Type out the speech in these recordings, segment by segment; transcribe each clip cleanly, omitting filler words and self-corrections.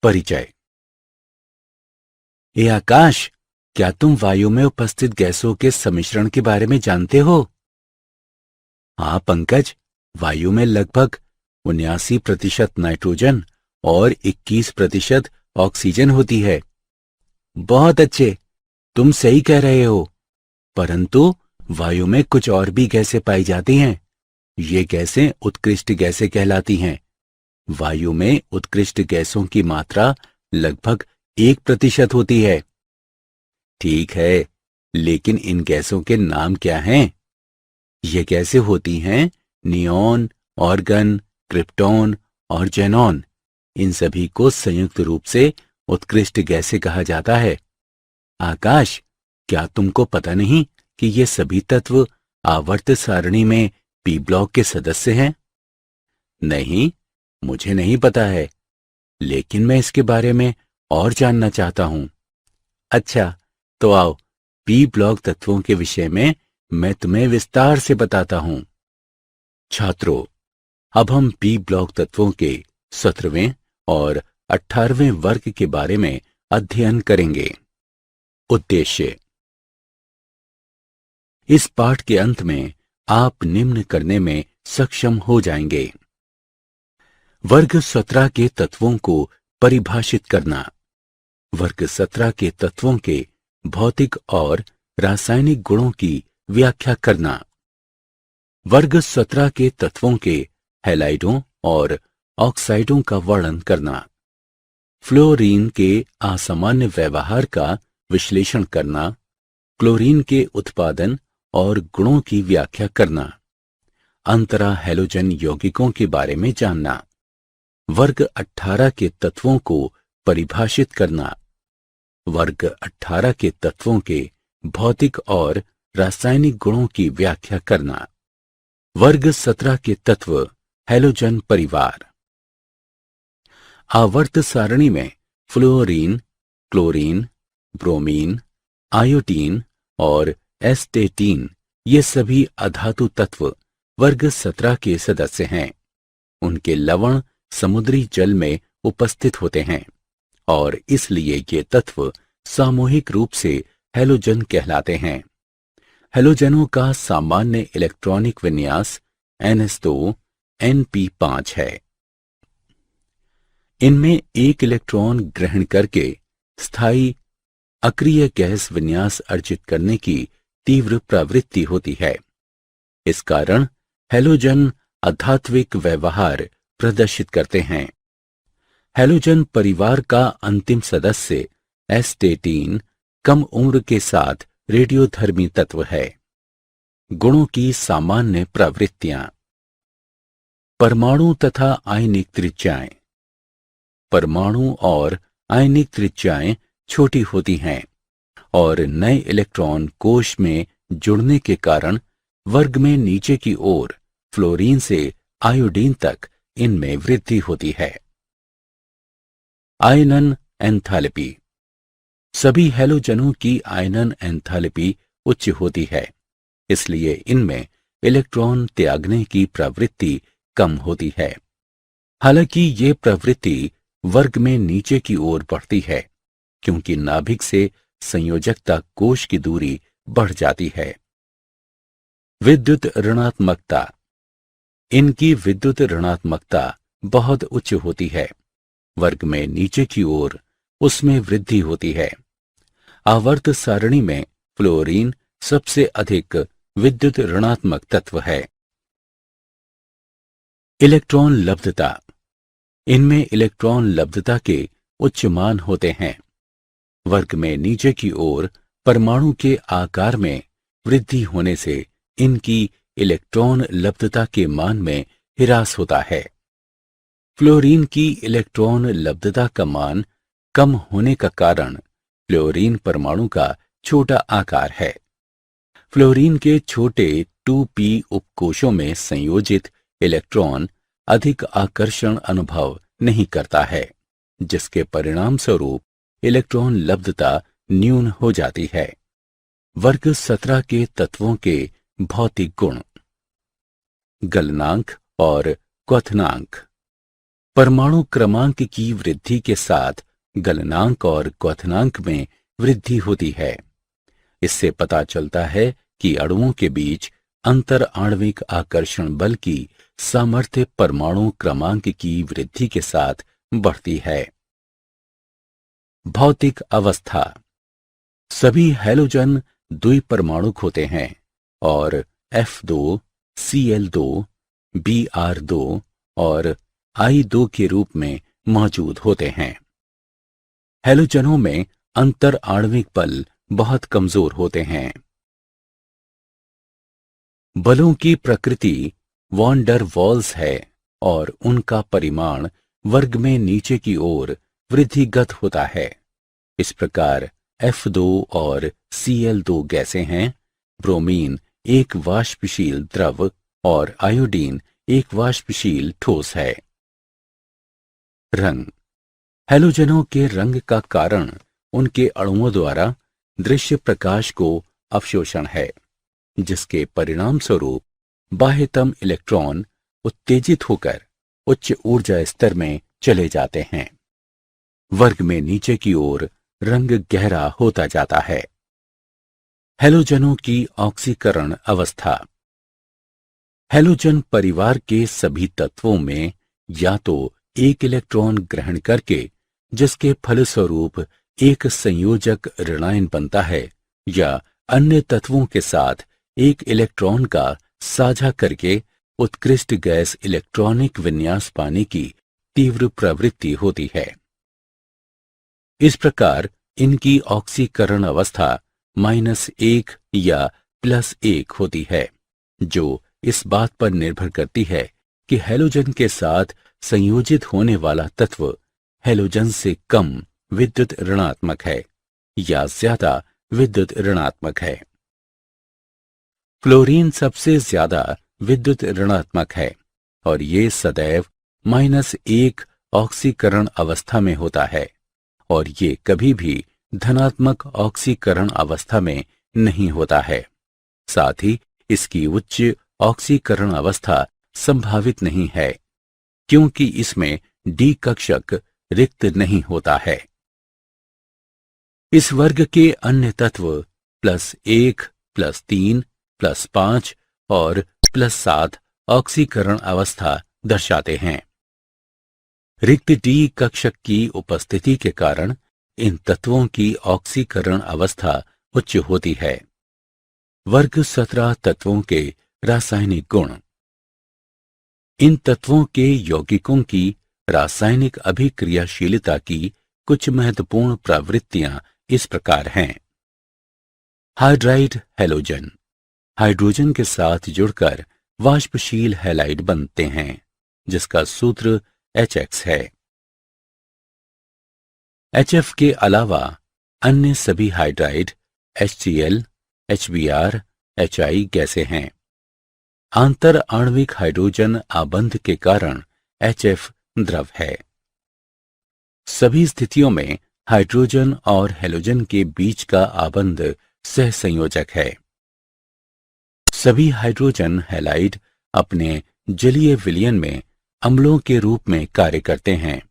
परिचय। ए आकाश, क्या तुम वायु में उपस्थित गैसों के सम्मिश्रण के बारे में जानते हो? हाँ पंकज, वायु में लगभग 79% नाइट्रोजन और 21% ऑक्सीजन होती है। बहुत अच्छे, तुम सही कह रहे हो। परंतु वायु में कुछ और भी गैसें पाई जाती हैं। ये गैसें उत्कृष्ट गैसें कहलाती हैं। वायु में उत्कृष्ट गैसों की मात्रा लगभग 1% होती है। ठीक है, लेकिन इन गैसों के नाम क्या हैं? ये गैसें होती हैं नियॉन, ऑर्गन, क्रिप्टॉन और जेनॉन। इन सभी को संयुक्त रूप से उत्कृष्ट गैसें कहा जाता है। आकाश, क्या तुमको पता नहीं कि ये सभी तत्व आवर्त सारणी में पी ब्लॉक के सदस्य हैं? नहीं, मुझे नहीं पता है, लेकिन मैं इसके बारे में और जानना चाहता हूं। अच्छा, तो आओ पी ब्लॉक तत्वों के विषय में मैं तुम्हें विस्तार से बताता हूं। छात्रों, अब हम पी ब्लॉक तत्वों के 17वें और 18वें वर्ग के बारे में अध्ययन करेंगे। उद्देश्य। इस पाठ के अंत में आप निम्न करने में सक्षम हो जाएंगे। वर्ग 17 के तत्वों को परिभाषित करना। वर्ग 17 के तत्वों के भौतिक और रासायनिक गुणों की व्याख्या करना। वर्ग 17 के तत्वों के हैलाइडों और ऑक्साइडों का वर्णन करना। फ्लोरीन के असामान्य व्यवहार का विश्लेषण करना। क्लोरीन के उत्पादन और गुणों की व्याख्या करना। अंतरा हैलोजन यौगिकों के बारे में जानना। वर्ग 18 के तत्वों को परिभाषित करना। वर्ग 18 के तत्वों के भौतिक और रासायनिक गुणों की व्याख्या करना। वर्ग 17 के तत्व हैलोजन परिवार। आवर्त सारणी में फ्लोरीन, क्लोरीन, ब्रोमीन, आयोडीन और एस्टेटीन ये सभी अधातु तत्व वर्ग 17 के सदस्य हैं। उनके लवण समुद्री जल में उपस्थित होते हैं और इसलिए ये तत्व सामूहिक रूप से हैलोजन कहलाते हैं। हैलोजनों का सामान्य इलेक्ट्रॉनिक विन्यास NH2 NP5 है। इनमें एक इलेक्ट्रॉन ग्रहण करके स्थायी अक्रिय गैस विन्यास अर्जित करने की तीव्र प्रवृत्ति होती है। इस कारण हैलोजन अधात्विक व्यवहार प्रदर्शित करते हैं। हैलोजन परिवार का अंतिम सदस्य एस्टेटीन कम उम्र के साथ रेडियोधर्मी तत्व है। गुणों की सामान्य प्रवृत्तियां। परमाणु तथा आयनिक त्रिज्याएं। परमाणु और आयनिक त्रिज्याएं छोटी होती हैं और नए इलेक्ट्रॉन कोश में जुड़ने के कारण वर्ग में नीचे की ओर फ्लोरीन से आयोडीन तक इनमें वृद्धि होती है। आयनन एंथैल्पी। सभी हैलोजनों की आयनन एंथैल्पी उच्च होती है, इसलिए इनमें इलेक्ट्रॉन त्यागने की प्रवृत्ति कम होती है। हालांकि ये प्रवृत्ति वर्ग में नीचे की ओर बढ़ती है क्योंकि नाभिक से संयोजकता कोश की दूरी बढ़ जाती है। विद्युत ऋणात्मकता। इनकी विद्युत ऋणात्मकता बहुत उच्च होती है। वर्ग में नीचे की ओर उसमें वृद्धि होती है। आवर्त सारणी में फ्लोरीन सबसे अधिक विद्युत ऋणात्मक तत्व है। इलेक्ट्रॉन लब्धता। इनमें इलेक्ट्रॉन लब्धता के उच्च मान होते हैं। वर्ग में नीचे की ओर परमाणु के आकार में वृद्धि होने से इनकी इलेक्ट्रॉन लब्धता के मान में ह्रास होता है। फ्लोरीन की इलेक्ट्रॉन लब्धता का मान कम होने का कारण फ्लोरीन परमाणु का छोटा आकार है। फ्लोरीन के छोटे 2p उपकोशों में संयोजित इलेक्ट्रॉन अधिक आकर्षण अनुभव नहीं करता है, जिसके परिणाम स्वरूप इलेक्ट्रॉन लब्धता न्यून हो जाती है। वर्ग 17 के तत्वों के भौतिक गुण। गलनांक और क्वथनांक। परमाणु क्रमांक की वृद्धि के साथ गलनांक और क्वथनांक में वृद्धि होती है। इससे पता चलता है कि अणुओं के बीच अंतर आणविक आकर्षण बल की सामर्थ्य परमाणु क्रमांक की वृद्धि के साथ बढ़ती है। भौतिक अवस्था। सभी हैलोजन द्विपरमाणुक होते हैं और F2, Cl2, Br2 और I2 के रूप में मौजूद होते हैं। हैलोजनों में अंतर आणविक बल बहुत कमजोर होते हैं। बलों की प्रकृति वॉन डर वॉल्स है और उनका परिमाण वर्ग में नीचे की ओर वृद्धिगत होता है। इस प्रकार F2 और Cl2 गैसें हैं, ब्रोमीन एक वाष्पशील द्रव और आयोडीन एक वाष्पशील ठोस है। रंग। हैलोजनों के रंग का कारण उनके अणुओं द्वारा दृश्य प्रकाश को अवशोषण है, जिसके परिणाम स्वरूप बाह्यतम इलेक्ट्रॉन उत्तेजित होकर उच्च ऊर्जा स्तर में चले जाते हैं। वर्ग में नीचे की ओर रंग गहरा होता जाता है। हैलोजनों की ऑक्सीकरण अवस्था। हैलोजन परिवार के सभी तत्वों में या तो एक इलेक्ट्रॉन ग्रहण करके, जिसके फलस्वरूप एक संयोजक ऋणायन बनता है, या अन्य तत्वों के साथ एक इलेक्ट्रॉन का साझा करके उत्कृष्ट गैस इलेक्ट्रॉनिक विन्यास पाने की तीव्र प्रवृत्ति होती है। इस प्रकार इनकी ऑक्सीकरण अवस्था -1 या +1 होती है, जो इस बात पर निर्भर करती है कि हैलोजन के साथ संयोजित होने वाला तत्व हैलोजन से कम विद्युत ऋणात्मक है या ज्यादा विद्युत ऋणात्मक है। फ्लोरीन सबसे ज्यादा विद्युत ऋणात्मक है और ये सदैव -1 ऑक्सीकरण अवस्था में होता है और ये कभी भी धनात्मक ऑक्सीकरण अवस्था में नहीं होता है। साथ ही इसकी उच्च ऑक्सीकरण अवस्था संभावित नहीं है, क्योंकि इसमें डी कक्षक रिक्त नहीं होता है। इस वर्ग के अन्य तत्व +1, +3, +5 और +7 ऑक्सीकरण अवस्था दर्शाते हैं। रिक्त डी कक्षक की उपस्थिति के कारण इन तत्वों की ऑक्सीकरण अवस्था उच्च होती है। वर्ग 17 तत्वों के रासायनिक गुण। इन तत्वों के यौगिकों की रासायनिक अभिक्रियाशीलता की कुछ महत्वपूर्ण प्रवृत्तियां इस प्रकार हैं। हाइड्राइड हैलोजन हाइड्रोजन के साथ जुड़कर वाष्पशील हैलाइड बनते हैं, जिसका सूत्र HX है। HF के अलावा अन्य सभी हाइड्राइड HCl, HBr, HI गैसें हैं। आंतर आणविक हाइड्रोजन आबंध के कारण HF द्रव है। सभी स्थितियों में हाइड्रोजन और हैलोजन के बीच का आबंध सहसंयोजक है। सभी हाइड्रोजन हैलाइड अपने जलीय विलयन में अम्लों के रूप में कार्य करते हैं।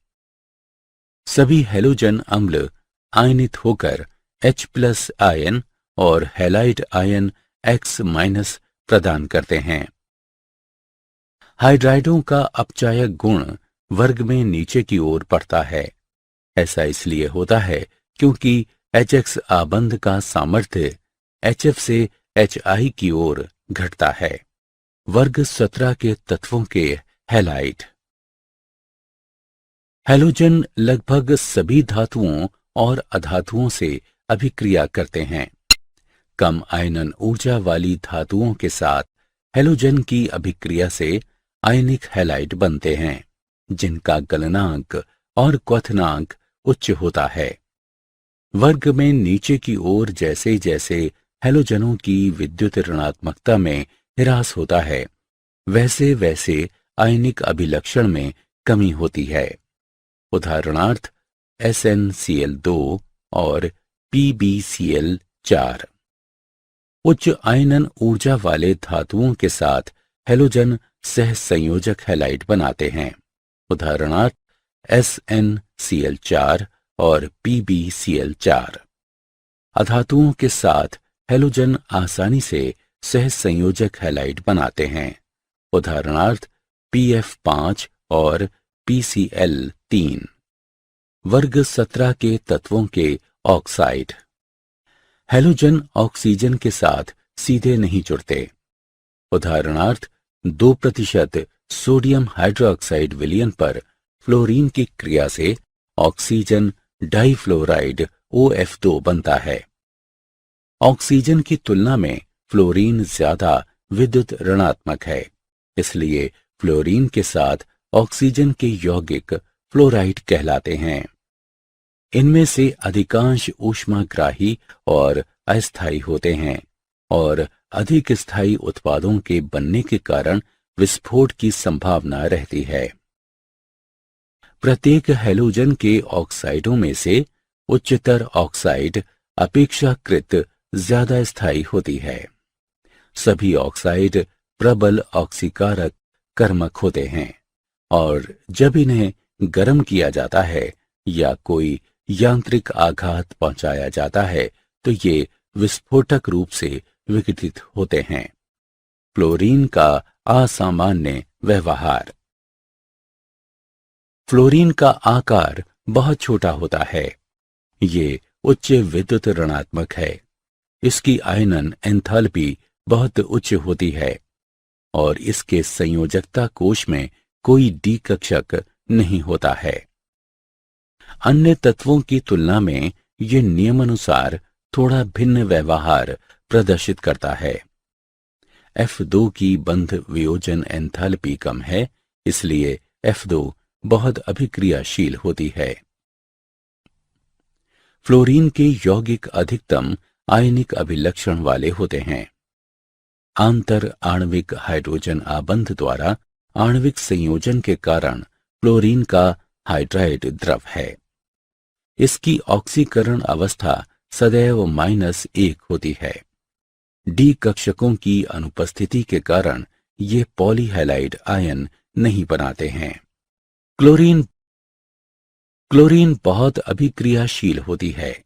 सभी हैलोजन अम्ल आयनित होकर H+ आयन और हैलाइड आयन X- प्रदान करते हैं। हाइड्राइडों का अपचायक गुण वर्ग में नीचे की ओर बढ़ता है। ऐसा इसलिए होता है क्योंकि HX आबंध का सामर्थ्य HF से HI की ओर घटता है। वर्ग 17 के तत्वों के हैलाइड। हैलोजन लगभग सभी धातुओं और अधातुओं से अभिक्रिया करते हैं। कम आयनन ऊर्जा वाली धातुओं के साथ हैलोजन की अभिक्रिया से आयनिक हैलाइड बनते हैं, जिनका गलनांक और क्वथनांक उच्च होता है। वर्ग में नीचे की ओर जैसे जैसे हैलोजनों की विद्युत ऋणात्मकता में ह्रास होता है, वैसे वैसे आयनिक अभिलक्षण में कमी होती है। उदाहरणार्थ SnCl2 और PbCl4। उच्च आयनन ऊर्जा वाले धातुओं के साथ हैलोजन सहसंयोजक हैलाइड बनाते हैं। उदाहरणार्थ SnCl4 और PbCl4। अधातुओं के साथ हैलोजन आसानी से सहसंयोजक हैलाइड बनाते हैं, उदाहरणार्थ PF5 और PCl3। वर्ग 17 के तत्वों के ऑक्साइड। हैलोजन ऑक्सीजन के साथ सीधे नहीं जुड़ते, उदाहरणार्थ 2% सोडियम हाइड्रोक्साइड विलयन पर फ्लोरीन की क्रिया से ऑक्सीजन डाइफ्लोराइड OF2 बनता है। ऑक्सीजन की तुलना में फ्लोरीन ज्यादा विद्युत ऋणात्मक है, इसलिए फ्लोरीन के साथ ऑक्सीजन के यौगिक फ्लोराइड कहलाते हैं। इनमें से अधिकांश ऊष्माग्राही और अस्थायी होते हैं और अधिक स्थायी उत्पादों के बनने के कारण विस्फोट की संभावना रहती है। प्रत्येक हैलोजन के ऑक्साइडों में से उच्चतर ऑक्साइड अपेक्षाकृत ज्यादा स्थायी होती है। सभी ऑक्साइड प्रबल ऑक्सीकारक कर्मक होते हैं और जब इन्हें गर्म किया जाता है या कोई यांत्रिक आघात पहुंचाया जाता है तो ये विस्फोटक रूप से विघटित होते हैं। फ्लोरीन का असामान्य व्यवहार। फ्लोरीन का आकार बहुत छोटा होता है। ये उच्च विद्युत ऋणात्मक है। इसकी आयनन एंथैल्पी बहुत उच्च होती है और इसके संयोजकता कोश में कोई डी कक्षक नहीं होता है। अन्य तत्वों की तुलना में ये नियमानुसार थोड़ा भिन्न व्यवहार प्रदर्शित करता है। F2 की बंध वियोजन एंथैल्पी कम है, इसलिए F2 बहुत अभिक्रियाशील होती है। फ्लोरीन के यौगिक अधिकतम आयनिक अभिलक्षण वाले होते हैं। आंतर आणविक हाइड्रोजन आबंध द्वारा आणविक संयोजन के कारण फ्लोरीन का हाइड्राइड द्रव है। इसकी ऑक्सीकरण अवस्था सदैव -1 होती है। डी कक्षकों की अनुपस्थिति के कारण ये पॉलीहैलाइड आयन नहीं बनाते हैं। क्लोरीन बहुत अभिक्रियाशील होती है,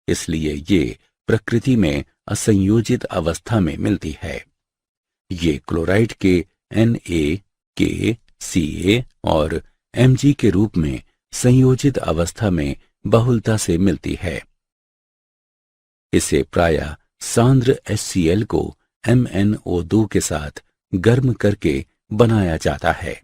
इसलिए ये प्रकृति में असंयोजित अवस्था में मिलती है। ये क्लोराइड के Na, K, Ca और Mg के रूप में संयोजित अवस्था में बहुलता से मिलती है। इसे प्रायः सांद्र HCl को MnO2 के साथ गर्म करके बनाया जाता है।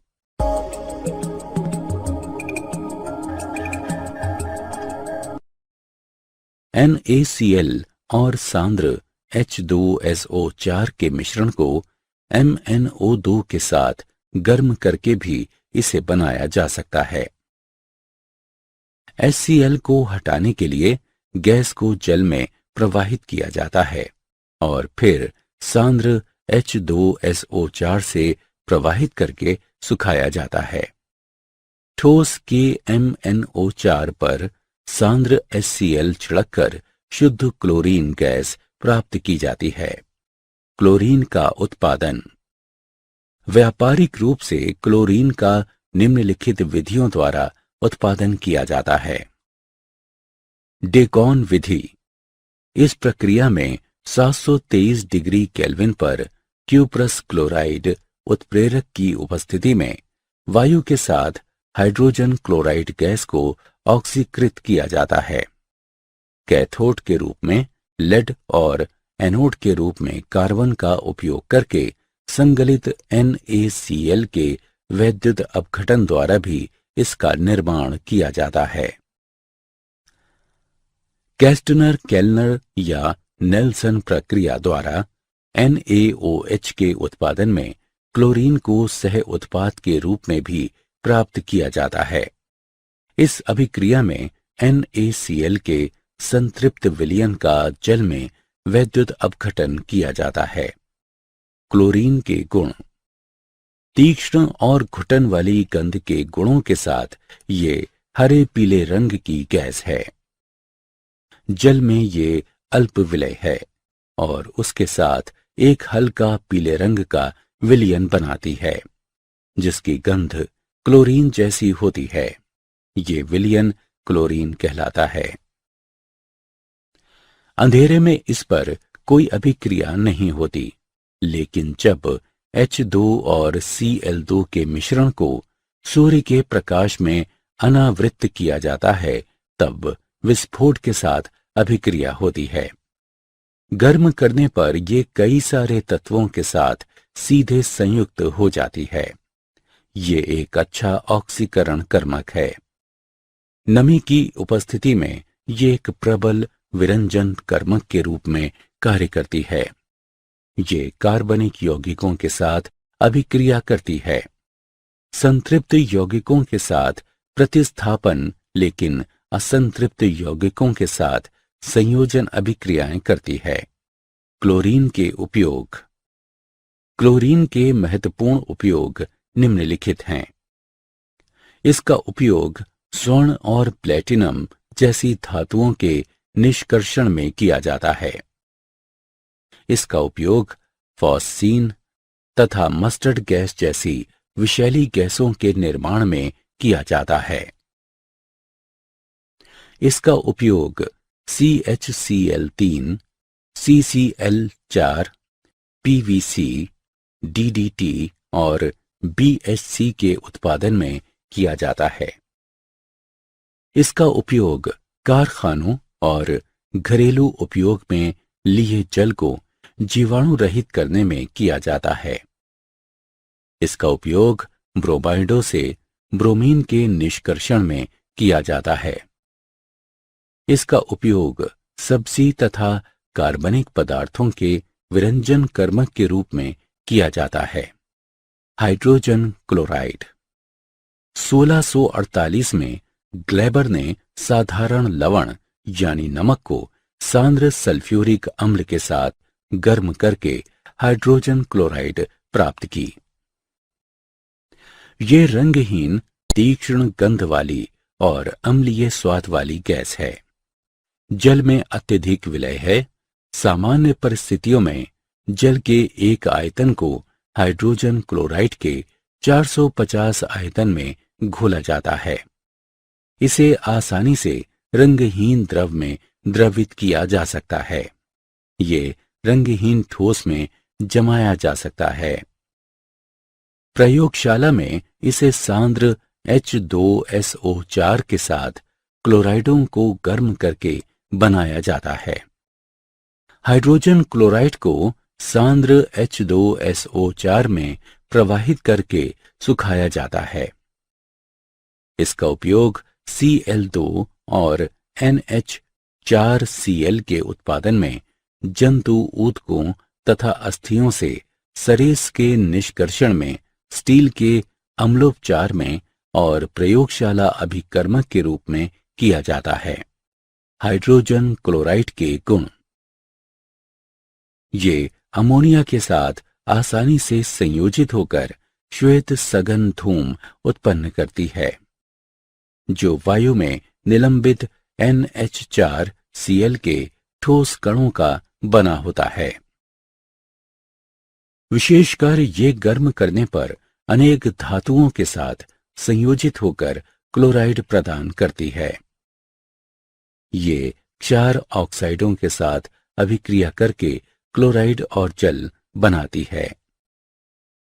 NaCl और सांद्र H2SO4 के मिश्रण को MnO2 के साथ गर्म करके भी इसे बनाया जा सकता है। HCl को हटाने के लिए गैस को जल में प्रवाहित किया जाता है और फिर सांद्र H2SO4 से प्रवाहित करके सुखाया जाता है। ठोस के MnO4 पर सांद्र HCl छिड़ककर शुद्ध क्लोरीन गैस प्राप्त की जाती है। क्लोरीन का उत्पादन। व्यापारिक रूप से क्लोरीन का निम्नलिखित विधियों द्वारा उत्पादन किया जाता है। डेकॉन विधि। इस प्रक्रिया में 723 डिग्री केल्विन पर क्यूप्रस क्लोराइड उत्प्रेरक की उपस्थिति में वायु के साथ हाइड्रोजन क्लोराइड गैस को ऑक्सीकृत किया जाता है। कैथोड के रूप में लेड और एनोड के रूप में कार्बन का उपयोग करके संगलित NaCl के वैद्युत अपघटन द्वारा भी इसका निर्माण किया जाता है। कैस्टनर केल्नर या नेल्सन प्रक्रिया द्वारा NaOH के उत्पादन में क्लोरीन को सह उत्पाद के रूप में भी प्राप्त किया जाता है। इस अभिक्रिया में NaCl के संतृप्त विलयन का जल में वैद्युत अपघटन किया जाता है। क्लोरीन के गुण। तीक्ष्ण और घुटन वाली गंध के गुणों के साथ ये हरे पीले रंग की गैस है। जल में ये अल्प विलय है और उसके साथ एक हल्का पीले रंग का विलयन बनाती है, जिसकी गंध क्लोरीन जैसी होती है। ये विलयन क्लोरीन कहलाता है। अंधेरे में इस पर कोई अभिक्रिया नहीं होती, लेकिन जब H2 और Cl2 के मिश्रण को सूर्य के प्रकाश में अनावृत किया जाता है, तब विस्फोट के साथ अभिक्रिया होती है। गर्म करने पर ये कई सारे तत्वों के साथ सीधे संयुक्त हो जाती है। ये एक अच्छा ऑक्सीकरण कर्मक है। नमी की उपस्थिति में ये एक प्रबल विरंजन कर्मक के रूप में कार्य करती है। ये कार्बनिक यौगिकों के साथ अभिक्रिया करती है। संतृप्त यौगिकों के साथ प्रतिस्थापन, लेकिन असंतृप्त यौगिकों के साथ संयोजन अभिक्रियाएं करती है। क्लोरीन के उपयोग। क्लोरीन के महत्वपूर्ण उपयोग निम्नलिखित हैं। इसका उपयोग स्वर्ण और प्लेटिनम जैसी धातुओं के निष्कर्षण में किया जाता है। इसका उपयोग फॉस्फीन तथा मस्टर्ड गैस जैसी विषैली गैसों के निर्माण में किया जाता है। इसका उपयोग CHCl3, CCl4, PVC, DDT और BHC के उत्पादन में किया जाता है। इसका उपयोग कारखानों और घरेलू उपयोग में लिए जल को जीवाणु रहित करने में किया जाता है। इसका उपयोग ब्रोमाइडों से ब्रोमीन के निष्कर्षण में किया जाता है। इसका उपयोग सब्जी तथा कार्बनिक पदार्थों के विरंजन कर्मक के रूप में किया जाता है। Hydrogen chloride. 1648 में ग्लेबर ने साधारण लवण यानी नमक को सांद्र सल्फ्यूरिक अम्ल के साथ गर्म करके हाइड्रोजन क्लोराइड प्राप्त की। ये रंगहीन, तीक्ष्ण गंध वाली और अम्लीय स्वाद वाली गैस है। जल में अत्यधिक विलय है। सामान्य परिस्थितियों में जल के एक आयतन को हाइड्रोजन क्लोराइड के 450 आयतन में घोला जाता है। इसे आसानी से रंगहीन द्रव में द्रवित किया जा सकता है। ये रंगहीन ठोस में जमाया जा सकता है। प्रयोगशाला में इसे सांद्र H2SO4 के साथ क्लोराइडों को गर्म करके बनाया जाता है। हाइड्रोजन क्लोराइड को सांद्र H2SO4 में प्रवाहित करके सुखाया जाता है। इसका उपयोग Cl2 और NH4Cl के उत्पादन में जंतु ऊतकों तथा अस्थियों से सरेस के निष्कर्षण में, स्टील के अम्लोपचार में और प्रयोगशाला अभिकर्मक के रूप में किया जाता है। हाइड्रोजन क्लोराइड के गुण। ये अमोनिया के साथ आसानी से संयोजित होकर श्वेत सघन धूम उत्पन्न करती है, जो वायु में निलंबित NH4Cl के ठोस कणों का बना होता है। विशेषकर ये गर्म करने पर अनेक धातुओं के साथ संयोजित होकर क्लोराइड प्रदान करती है। ये क्षार ऑक्साइडों के साथ अभिक्रिया करके क्लोराइड और जल बनाती है।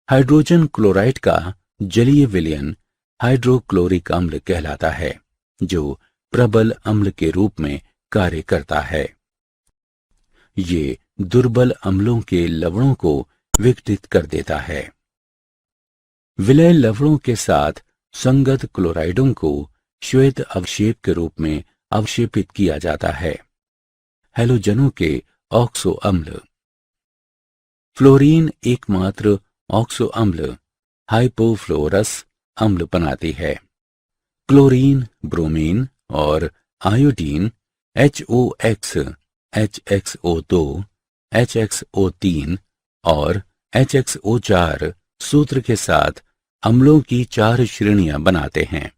हाइड्रोजन क्लोराइड का जलीय विलयन हाइड्रोक्लोरिक अम्ल कहलाता है, जो प्रबल अम्ल के रूप में कार्य करता है। ये दुर्बल अम्लों के लवणों को विघटित कर देता है। विलय लवणों के साथ संगत क्लोराइडों को श्वेत अवक्षेप के रूप में अवक्षेपित किया जाता है। हैलोजनों के ऑक्सो अम्ल। फ्लोरीन एकमात्र ऑक्सो अम्ल हाइपोफ्लोरस अम्ल बनाती है। क्लोरीन, ब्रोमीन और आयोडीन HOX, HXO2, HXO3 और HXO4 सूत्र के साथ अम्लों की 4 श्रेणियां बनाते हैं।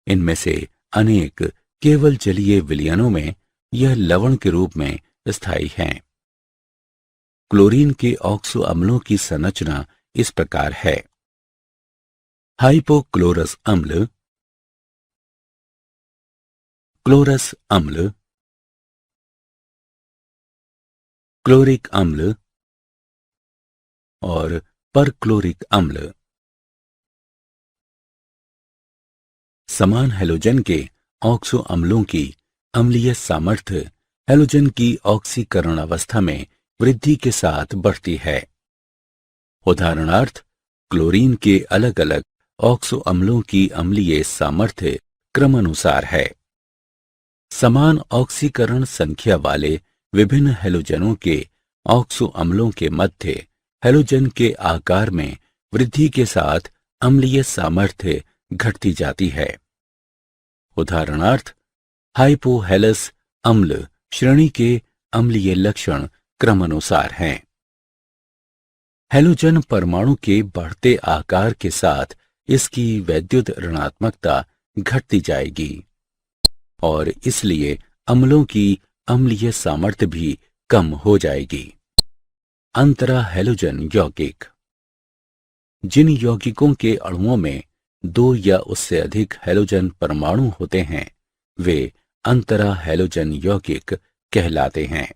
इनमें से अनेक केवल जलीय विलयनों में यह लवण के रूप में स्थायी हैं। क्लोरीन के ऑक्सो अम्लों की संरचना इस प्रकार है। हाइपोक्लोरस अम्ल, क्लोरस अम्ल, क्लोरिक अम्ल और परक्लोरिक अम्ल। समान हैलोजन के ऑक्सो अम्लों की अम्लीय सामर्थ्य हैलोजन की ऑक्सीकरण अवस्था में वृद्धि के साथ बढ़ती है। उदाहरणार्थ, क्लोरीन के अलग अलग ऑक्सो अम्लों की अम्लीय सामर्थ्य क्रमानुसार है। समान ऑक्सीकरण संख्या वाले विभिन्न हैलोजनों के ऑक्सो अम्लों के मध्य हैलोजन के आकार में वृद्धि के साथ अम्लीय सामर्थ्य घटती जाती है। उदाहरणार्थ, हाइपोहेलस अम्ल श्रेणी के अम्लीय लक्षण क्रमानुसार हैं। हैलोजन परमाणु के बढ़ते आकार के साथ इसकी वैद्युत ऋणात्मकता घटती जाएगी और इसलिए अम्लों की अम्लीय सामर्थ्य भी कम हो जाएगी। अंतरा हैलोजन यौगिक। जिन यौगिकों के अणुओं में 2 या उससे अधिक हैलोजन परमाणु होते हैं वे अंतरा हैलोजन यौगिक कहलाते हैं।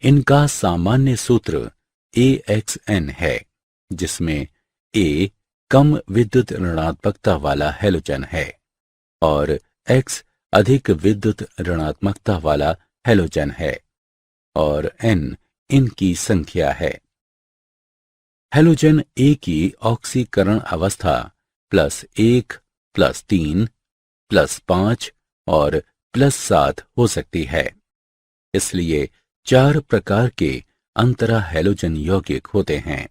इनका सामान्य सूत्र AXN है, जिसमें A कम विद्युत ऋणात्मकता वाला हैलोजन है और X अधिक विद्युत ऋणात्मकता वाला हैलोजन है और N इनकी संख्या है। हैलोजन A की ऑक्सीकरण अवस्था +1, +3, +5 और +7 हो सकती है। इसलिए 4 प्रकार के अंतरा हैलोजन यौगिक होते हैं: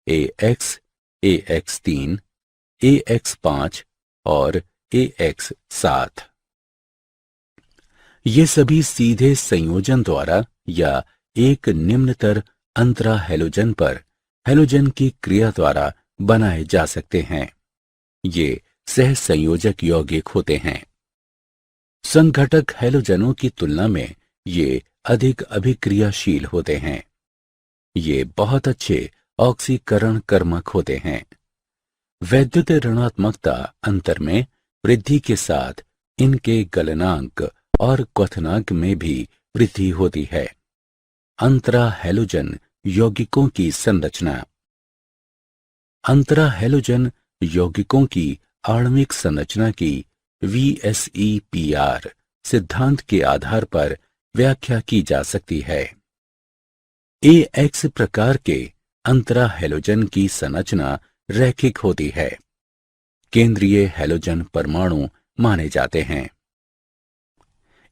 AX, AX3, AX5 और AX7। ये सभी सीधे संयोजन द्वारा या एक निम्नतर अंतरा हैलोजन पर हैलोजन की क्रिया द्वारा बनाए जा सकते हैं। ये सहसंयोजक यौगिक होते हैं। संघटक हैलोजनों की तुलना में ये अधिक अभिक्रियाशील होते हैं। ये बहुत अच्छे ऑक्सीकरण कर्मक होते हैं। वैद्युत ऋणात्मकता अंतर में वृद्धि के साथ इनके गलनांक और क्वथनांक में भी वृद्धि होती है। अंतरा हैलोजन यौगिकों की संरचना। अंतरा हैलोजन यौगिकों की आणविक संरचना की VSEPR सिद्धांत के आधार पर व्याख्या की जा सकती है। AX प्रकार के अंतरा हैलोजन की संरचना रैखिक होती है। केंद्रीय हैलोजन परमाणु माने जाते हैं।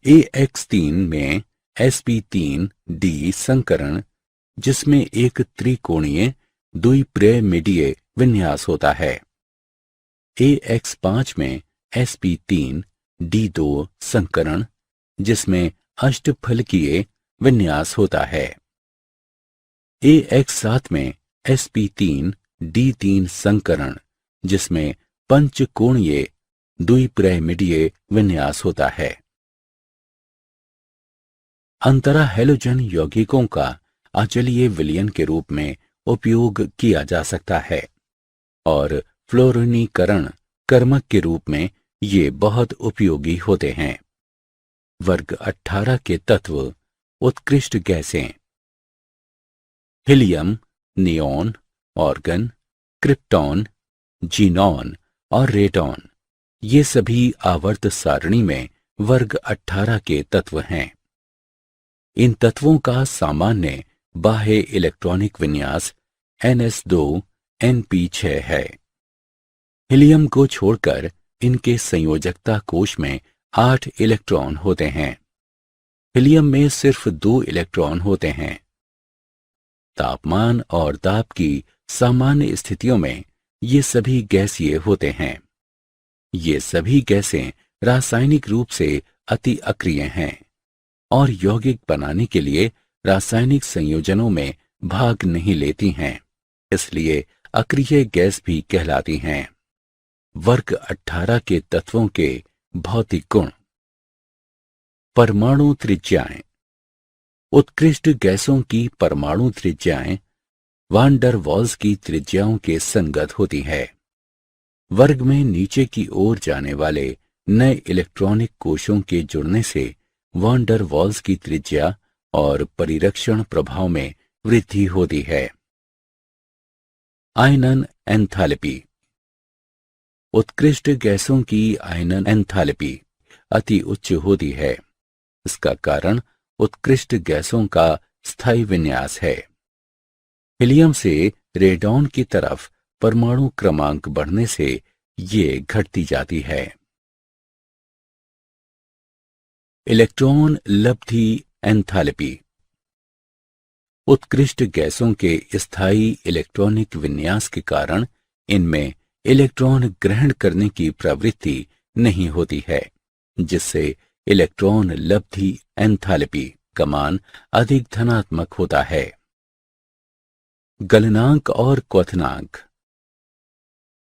AX3 में sp3d संकरण, जिसमें एक त्रिकोणीय द्विपरिमिडीय विन्यास होता है। AX5 में sp3d2 संकरण, जिसमें अष्टफलकीय विन्यास होता है। AX7 में sp3d3 संकरण, जिसमें पंचकोणीय द्विपरिमिडीय विन्यास होता है। अंतरा हैलोजन यौगिकों का अचलीय विलयन के रूप में उपयोग किया जा सकता है और फ्लोरीनीकरण कर्मक के रूप में ये बहुत उपयोगी होते हैं। वर्ग 18 के तत्व उत्कृष्ट गैसें। Helium, neon, organ, krypton, xenon और रेटॉन, ये सभी आवर्त सारणी में वर्ग 18 के तत्व हैं। इन तत्वों का सामान्य बाह्य इलेक्ट्रॉनिक विन्यास ns2np6 है। हीलियम को छोड़कर इनके संयोजकता कोश में 8 इलेक्ट्रॉन होते हैं। हीलियम में सिर्फ 2 इलेक्ट्रॉन होते हैं। तापमान और दाब की सामान्य स्थितियों में ये सभी गैसीय होते हैं। ये सभी गैसें रासायनिक रूप से अति अक्रिय हैं और यौगिक बनाने के लिए रासायनिक संयोजनों में भाग नहीं लेती हैं, इसलिए अक्रिय गैस भी कहलाती हैं। वर्ग 18 के तत्वों के भौतिक गुण। परमाणु त्रिज्याएं। उत्कृष्ट गैसों की परमाणु त्रिज्याएं वान डर वाल्स की त्रिज्याओं के संगत होती है। वर्ग में नीचे की ओर जाने वाले नए इलेक्ट्रॉनिक कोशों के जुड़ने से वॉन डर वाल्स की त्रिज्या और परिरक्षण प्रभाव में वृद्धि होती है। आयनन एंथैल्पी। उत्कृष्ट गैसों की आयनन एंथैल्पी अति उच्च होती है। इसका कारण उत्कृष्ट गैसों का स्थायी विन्यास है। हीलियम से रेडॉन की तरफ परमाणु क्रमांक बढ़ने से ये घटती जाती है। इलेक्ट्रॉन लब्धि एंथैल्पी। उत्कृष्ट गैसों के स्थायी इलेक्ट्रॉनिक विन्यास के कारण इनमें इलेक्ट्रॉन ग्रहण करने की प्रवृत्ति नहीं होती है, जिससे इलेक्ट्रॉन लब्धि एंथैल्पी का मान अधिक धनात्मक होता है। गलनांक और क्वथनांक।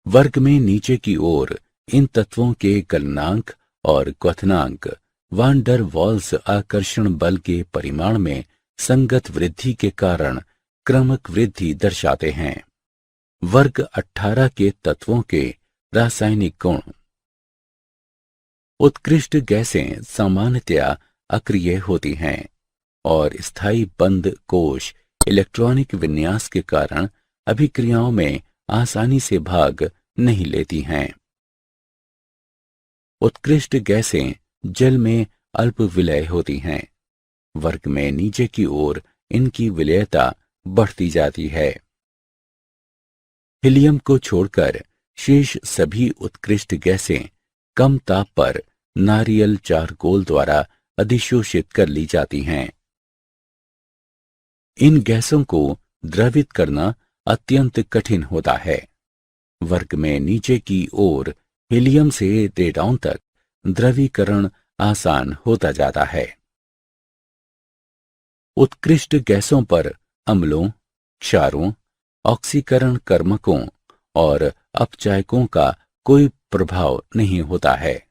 वर्ग में नीचे की ओर इन तत्वों के गलनांक और क्वथनांक वॉन डर वाल्स आकर्षण बल के परिमाण में संगत वृद्धि के कारण क्रमक वृद्धि दर्शाते हैं। वर्ग 18 के तत्वों के रासायनिक गुण। उत्कृष्ट गैसें सामान्यतया अक्रिय होती हैं और स्थायी बंद कोश इलेक्ट्रॉनिक विन्यास के कारण अभिक्रियाओं में आसानी से भाग नहीं लेती हैं। उत्कृष्ट गैसें जल में अल्प विलय होती हैं। वर्ग में नीचे की ओर इनकी विलयता बढ़ती जाती है। हीलियम को छोड़कर शेष सभी उत्कृष्ट गैसें कम ताप पर नारियल चारकोल द्वारा अधिशोषित कर ली जाती हैं। इन गैसों को द्रवित करना अत्यंत कठिन होता है। वर्ग में नीचे की ओर हीलियम से रेडॉन तक द्रवीकरण आसान होता जाता है। उत्कृष्ट गैसों पर अम्लों, क्षारों, ऑक्सीकरण कर्मकों और अपचायकों का कोई प्रभाव नहीं होता है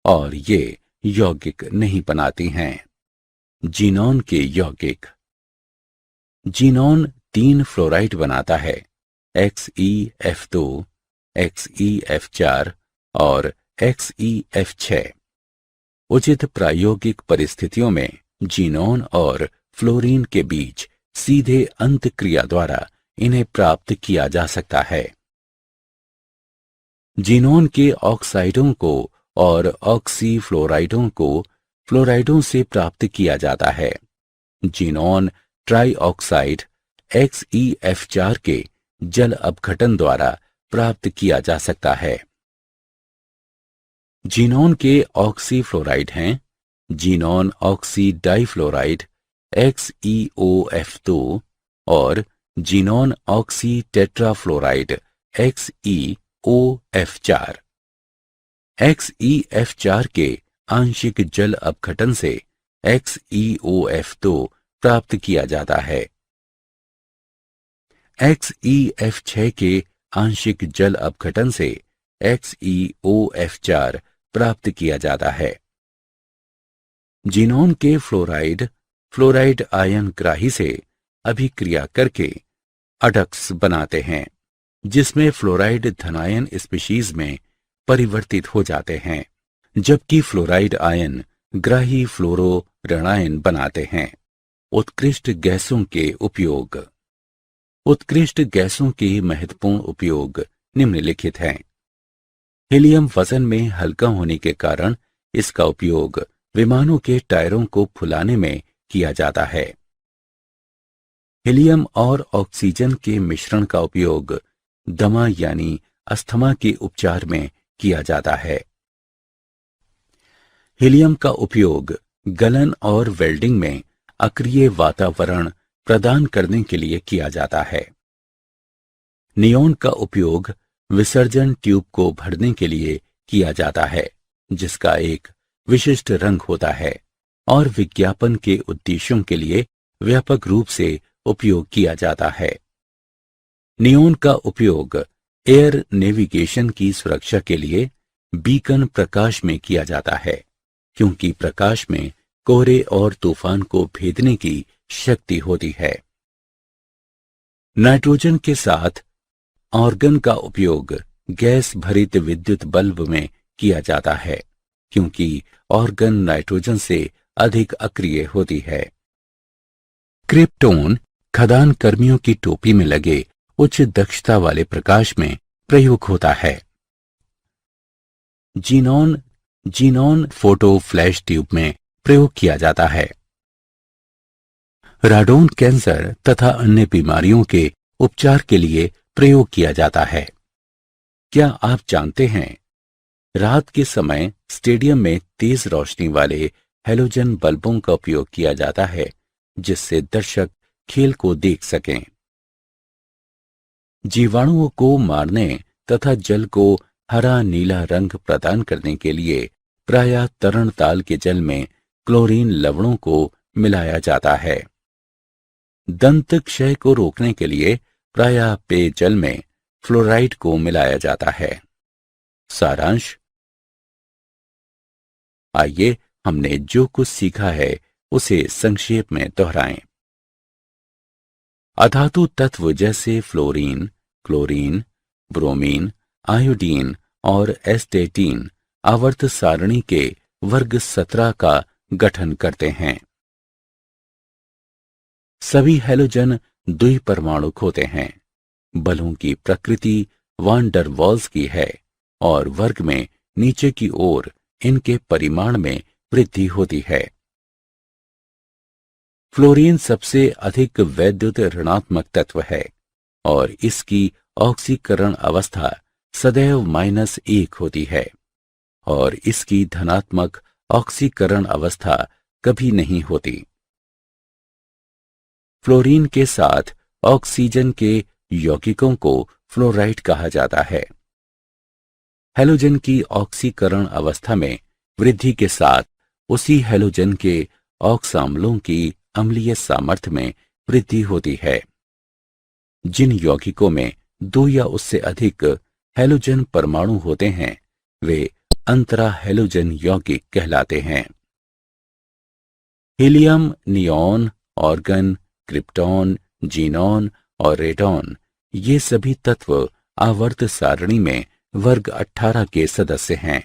और ये यौगिक नहीं बनाती हैं। जीनॉन के यौगिक। जीनॉन 3 फ्लोराइड बनाता है, XeF2, XeF4 और XeF6। उचित प्रायोगिक परिस्थितियों में जीनॉन और फ्लोरीन के बीच सीधे अंतक्रिया द्वारा इन्हें प्राप्त किया जा सकता है। जीनॉन के ऑक्साइडों को और ऑक्सीफ्लोराइडों को फ्लोराइडों से प्राप्त किया जाता है। जीनॉन ट्राइऑक्साइड XeF4 के जल अपघटन द्वारा प्राप्त किया जा सकता है। जीनॉन के ऑक्सीफ्लोराइड हैं जीनॉन ऑक्सी डाइफ्लोराइड XeOF2 और xenon oxy tetrafluoride XeOF4। XeF4 के आंशिक जल अपघटन से XeOF2 प्राप्त किया जाता है। XeF6 के आंशिक जल अपघटन से XeOF4 प्राप्त किया जाता है। जीनॉन के फ्लोराइड फ्लोराइड आयन ग्राही से अभिक्रिया करके अडक्ट्स बनाते हैं, जिसमें फ्लोराइड धनायन स्पीशीज में परिवर्तित हो जाते हैं, जबकि फ्लोराइड आयन ग्राही फ्लोरो ऋणायन बनाते हैं। उत्कृष्ट गैसों के उपयोग। उत्कृष्ट गैसों के महत्वपूर्ण उपयोग निम्नलिखित हैं। हीलियम वजन में हल्का होने के कारण इसका उपयोग विमानों के टायरों को फुलाने में किया जाता है। हीलियम और ऑक्सीजन के मिश्रण का उपयोग दमा यानी अस्थमा के उपचार में किया जाता है। हीलियम का उपयोग गलन और वेल्डिंग में अक्रिय वातावरण प्रदान करने के लिए किया जाता है। नियॉन का उपयोग विसर्जन ट्यूब को भरने के लिए किया जाता है, जिसका एक विशिष्ट रंग होता है और विज्ञापन के उद्देश्यों के लिए व्यापक रूप से उपयोग किया जाता है। नियॉन का उपयोग एयर नेविगेशन की सुरक्षा के लिए बीकन प्रकाश में किया जाता है, क्योंकि प्रकाश में कोहरे और तूफान को भेदने की शक्ति होती है। नाइट्रोजन के साथ ऑर्गन का उपयोग गैस भरित विद्युत बल्ब में किया जाता है, क्योंकि ऑर्गन नाइट्रोजन से अधिक अक्रिय होती है। क्रिप्टोन खदान कर्मियों की टोपी में लगे उच्च दक्षता वाले प्रकाश में प्रयोग होता है। जीनॉन फोटो फ्लैश ट्यूब में प्रयोग किया जाता है। राडोन कैंसर तथा अन्य बीमारियों के उपचार के लिए प्रयोग किया जाता है। क्या आप जानते हैं, रात के समय स्टेडियम में तेज रोशनी वाले हैलोजन बल्बों का उपयोग किया जाता है, जिससे दर्शक खेल को देख सकें। जीवाणुओं को मारने तथा जल को हरा नीला रंग प्रदान करने के लिए प्रायः तरण ताल के जल में क्लोरीन लवणों को मिलाया जाता है। दंत क्षय को रोकने के लिए प्रायः पेयजल में फ्लोराइड को मिलाया जाता है। सारांश। आइए हमने जो कुछ सीखा है उसे संक्षेप में दोहराएं। अधातु तत्व जैसे फ्लोरीन, क्लोरीन, ब्रोमीन, आयोडीन और एस्टेटीन आवर्त सारणी के वर्ग 17 का गठन करते हैं। सभी हैलोजन द्विपरमाणुक होते हैं। बलों की प्रकृति वान डर वाल्स की है और वर्ग में नीचे की ओर इनके परिमाण में वृद्धि होती है। फ्लोरीन सबसे अधिक वैद्युत ऋणात्मक तत्व है और इसकी ऑक्सीकरण अवस्था सदैव -1 होती है और इसकी धनात्मक ऑक्सीकरण अवस्था कभी नहीं होती। फ्लोरीन के साथ ऑक्सीजन के यौगिकों को फ्लोराइड कहा जाता है। हैलोजन की ऑक्सीकरण अवस्था में वृद्धि के साथ उसी हैलोजन के ऑक्साम्लों की अम्लीय सामर्थ्य में वृद्धि होती है। जिन यौगिकों में 2 या उससे अधिक हैलोजन परमाणु होते हैं, वे अंतरा हैलोजन यौगिक कहलाते हैं। Helium, neon, organ, krypton, xenon और रेडॉन ये सभी तत्व आवर्त सारणी में वर्ग 18 के सदस्य हैं।